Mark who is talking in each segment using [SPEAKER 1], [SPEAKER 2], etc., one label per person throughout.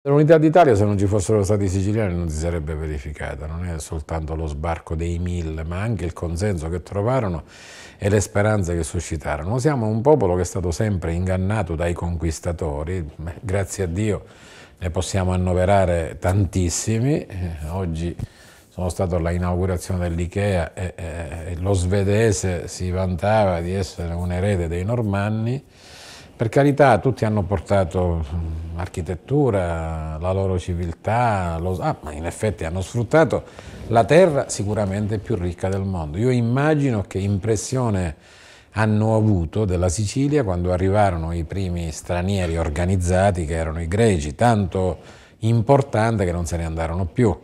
[SPEAKER 1] L'unità d'Italia, se non ci fossero stati i siciliani, non si sarebbe verificata. Non è soltanto lo sbarco dei 1000, ma anche il consenso che trovarono e le speranze che suscitarono. Siamo un popolo che è stato sempre ingannato dai conquistatori, grazie a Dio ne possiamo annoverare tantissimi. Oggi sono stato alla inaugurazione dell'Ikea e lo svedese si vantava di essere un erede dei normanni. Per carità, tutti hanno portato architettura, la loro civiltà, ma in effetti hanno sfruttato la terra sicuramente più ricca del mondo. Io immagino che impressione hanno avuto della Sicilia quando arrivarono i primi stranieri organizzati, che erano i greci, tanto importante che non se ne andarono più.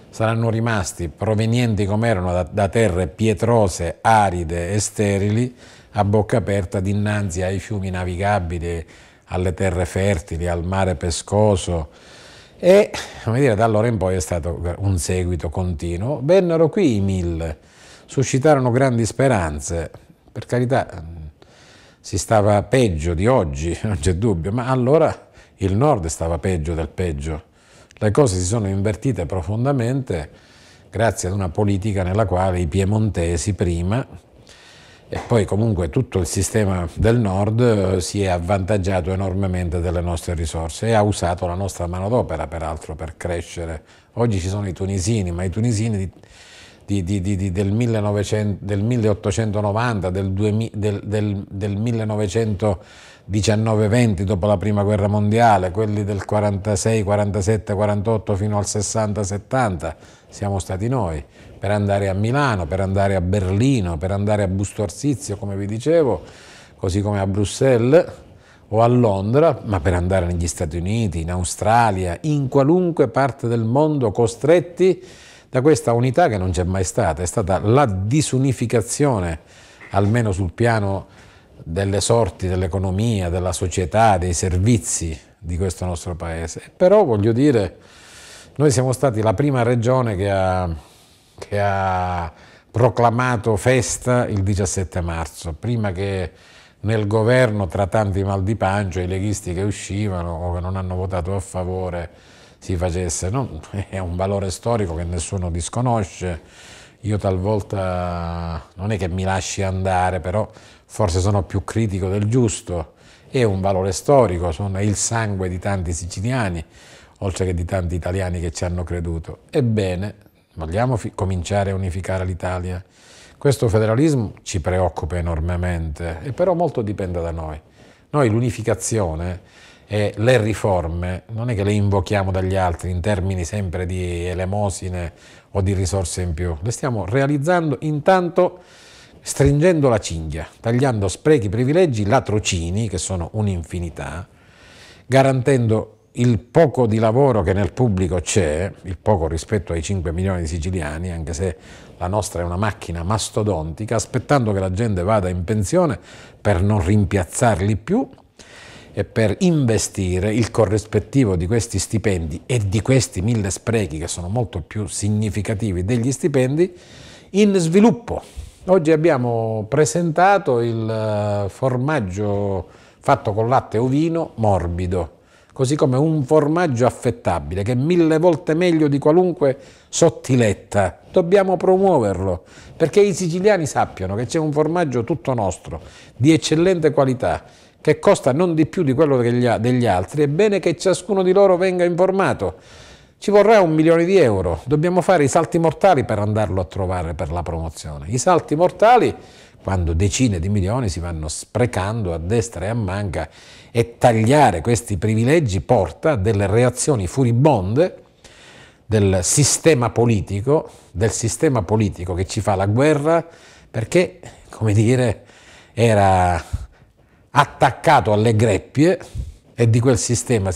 [SPEAKER 1] Saranno rimasti, provenienti come erano da terre pietrose, aride e sterili, a bocca aperta dinanzi ai fiumi navigabili, alle terre fertili, al mare pescoso e, come dire, da allora in poi è stato un seguito continuo. Vennero qui i 1000, suscitarono grandi speranze, per carità si stava peggio di oggi, non c'è dubbio, ma allora il nord stava peggio del peggio. Le cose si sono invertite profondamente grazie ad una politica nella quale i piemontesi prima e poi comunque tutto il sistema del nord si è avvantaggiato enormemente delle nostre risorse e ha usato la nostra manodopera peraltro per crescere. Oggi ci sono i tunisini, ma i tunisini del 1890, del 1919-20 dopo la prima guerra mondiale, quelli del 46, 47, 48 fino al 60, 70, siamo stati noi, per andare a Milano, per andare a Berlino, per andare a Busto Arsizio, come vi dicevo, così come a Bruxelles o a Londra, ma per andare negli Stati Uniti, in Australia, in qualunque parte del mondo, costretti da questa unità che non c'è mai stata. È stata la disunificazione, almeno sul piano delle sorti dell'economia, della società, dei servizi di questo nostro paese. Però voglio dire, noi siamo stati la prima regione che ha proclamato festa il 17 marzo, prima che nel governo, tra tanti mal di pancia, i leghisti che uscivano o che non hanno votato a favore si facesse. No? È un valore storico che nessuno disconosce. Io talvolta non è che mi lasci andare, però forse sono più critico del giusto. È un valore storico, sono il sangue di tanti siciliani, oltre che di tanti italiani che ci hanno creduto. Ebbene, vogliamo cominciare a unificare l'Italia? Questo federalismo ci preoccupa enormemente, e però molto dipende da noi. Noi l'unificazione e le riforme non è che le invochiamo dagli altri in termini sempre di elemosine o di risorse in più, le stiamo realizzando intanto stringendo la cinghia, tagliando sprechi, privilegi, latrocini, che sono un'infinità, garantendo il poco di lavoro che nel pubblico c'è, il poco rispetto ai 5 milioni di siciliani, anche se la nostra è una macchina mastodontica, aspettando che la gente vada in pensione per non rimpiazzarli più e per investire il corrispettivo di questi stipendi e di questi 1000 sprechi, che sono molto più significativi degli stipendi, in sviluppo. Oggi abbiamo presentato il formaggio fatto con latte ovino morbido, così come un formaggio affettabile, che è 1000 volte meglio di qualunque sottiletta. Dobbiamo promuoverlo, perché i siciliani sappiano che c'è un formaggio tutto nostro, di eccellente qualità, che costa non di più di quello degli altri. È bene che ciascuno di loro venga informato. Ci vorrà 1 milione di euro, dobbiamo fare i salti mortali per andarlo a trovare per la promozione. I salti mortali, quando decine di milioni si vanno sprecando a destra e a manca, e tagliare questi privilegi porta a delle reazioni furibonde del sistema politico che ci fa la guerra, perché, come dire, era attaccato alle greppie e di quel sistema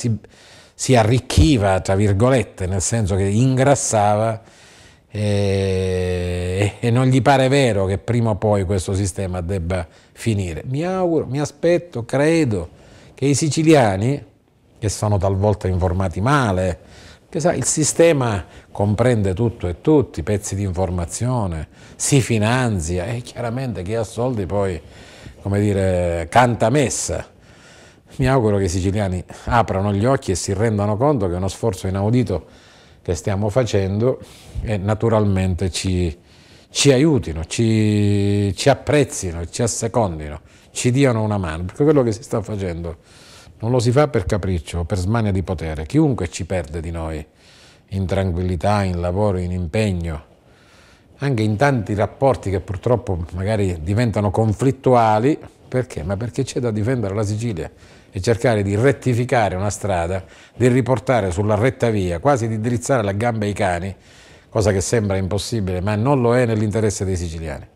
[SPEAKER 1] si arricchiva, tra virgolette, nel senso che ingrassava, e non gli pare vero che prima o poi questo sistema debba finire. Mi auguro, mi aspetto, credo che i siciliani, che sono talvolta informati male, che sai, il sistema comprende tutto e tutti, pezzi di informazione, si finanzia e chiaramente chi ha soldi poi, come dire, canta messa. Mi auguro che i siciliani aprano gli occhi e si rendano conto che è uno sforzo inaudito che stiamo facendo e naturalmente ci aiutino, ci apprezzino, ci assecondino, ci diano una mano, perché quello che si sta facendo non lo si fa per capriccio o per smania di potere. Chiunque ci perde di noi, in tranquillità, in lavoro, in impegno, anche in tanti rapporti che purtroppo magari diventano conflittuali. Perché? Ma perché c'è da difendere la Sicilia e cercare di rettificare una strada, di riportare sulla retta via, quasi di drizzare le gambe ai cani, cosa che sembra impossibile, ma non lo è nell'interesse dei siciliani.